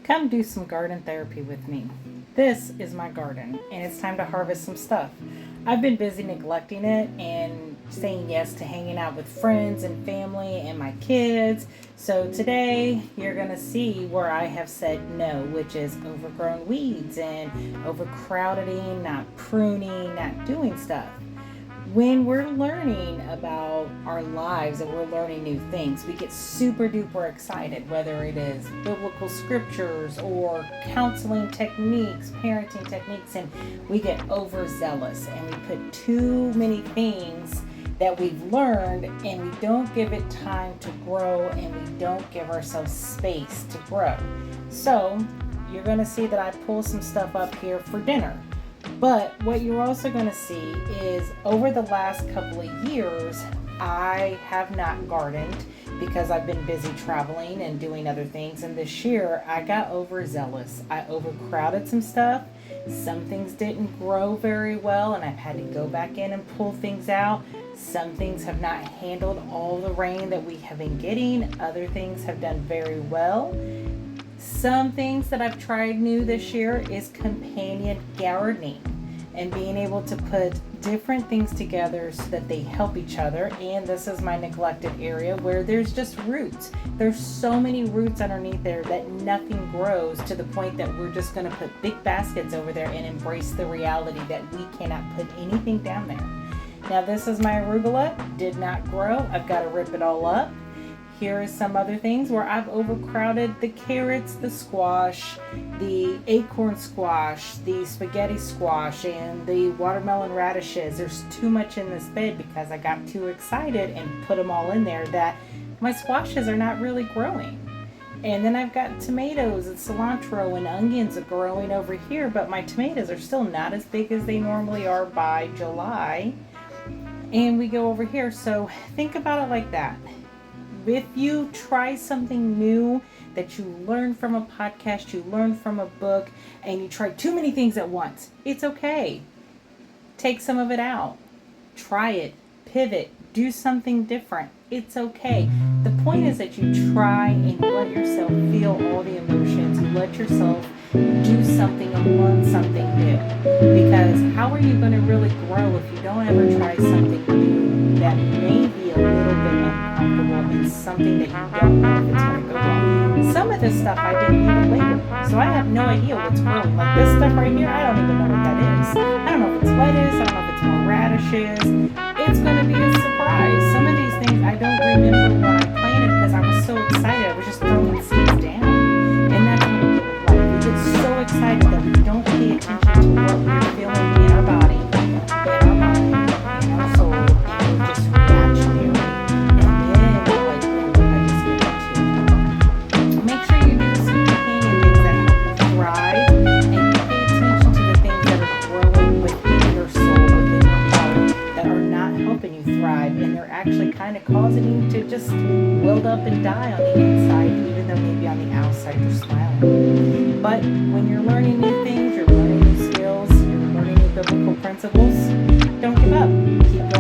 Come do some garden therapy with me. This is my garden, and it's time to harvest some stuff. I've been busy neglecting it and saying yes to hanging out with friends and family and my kids. So today you're going to see where I have said no, which is overgrown weeds and overcrowding, not pruning, not doing stuff. When we're learning about our lives and we're learning new things, we get super duper excited, whether it is biblical scriptures or counseling techniques, parenting techniques, and we get overzealous and we put too many things that we've learned and we don't give it time to grow and we don't give ourselves space to grow. So you're going to see that I pull some stuff up here for dinner. But what you're also going to see is over the last couple of years, I have not gardened because I've been busy traveling and doing other things. And this year I got overzealous. I overcrowded some stuff. Some things didn't grow very well and I've had to go back in and pull things out. Some things have not handled all the rain that we have been getting. Other things have done very well. Some things that I've tried new this year is companion gardening and being able to put different things together so that they help each other. And this is my neglected area where there's just roots. There's so many roots underneath there that nothing grows to the point that we're just going to put big baskets over there and embrace the reality that we cannot put anything down there. Now this is my arugula, did not grow. I've got to rip it all up. Here are some other things where I've overcrowded the carrots, the squash, the acorn squash, the spaghetti squash, and the watermelon radishes. There's too much in this bed because I got too excited and put them all in there that my squashes are not really growing. And then I've got tomatoes and cilantro and onions are growing over here, but my tomatoes are still not as big as they normally are by July. And we go over here. So think about it like that. If you try something new that you learn from a podcast, you learn from a book, and you try too many things at once, it's okay. Take some of it out. Try it. Pivot. Do something different. It's okay. The point is that you try and you let yourself feel all the emotions. You let yourself do something and learn something new. Because how are you going to really grow if you don't ever try something new that may be a little bit uncomfortable and something that you don't know if it's going to go well? Some of this stuff I didn't even label, so I have no idea what's growing. Like this stuff right here, I don't even know what that is. I don't know if it's lettuce, I don't know if it's more radishes. It's going to be a surprise. Some of these things I don't remember when I planted because I was so excited. I was just throwing seeds down. And that's what we get with life. We get so excited that we don't pay attention to what we're feeling in our body, in our mind, in our soul, and we're just reactionary. And then, like, I just get into. Make sure you do some companion things that help you thrive, and you pay attention to the things that are growing within your soul, within your heart, that are not helping you thrive, and they're actually kind of causing you to just wilt up and die on the inside, even though maybe on the outside you're smiling. But when you're learning new things, you're learning new skills, you're learning new biblical principles, don't give up. Keep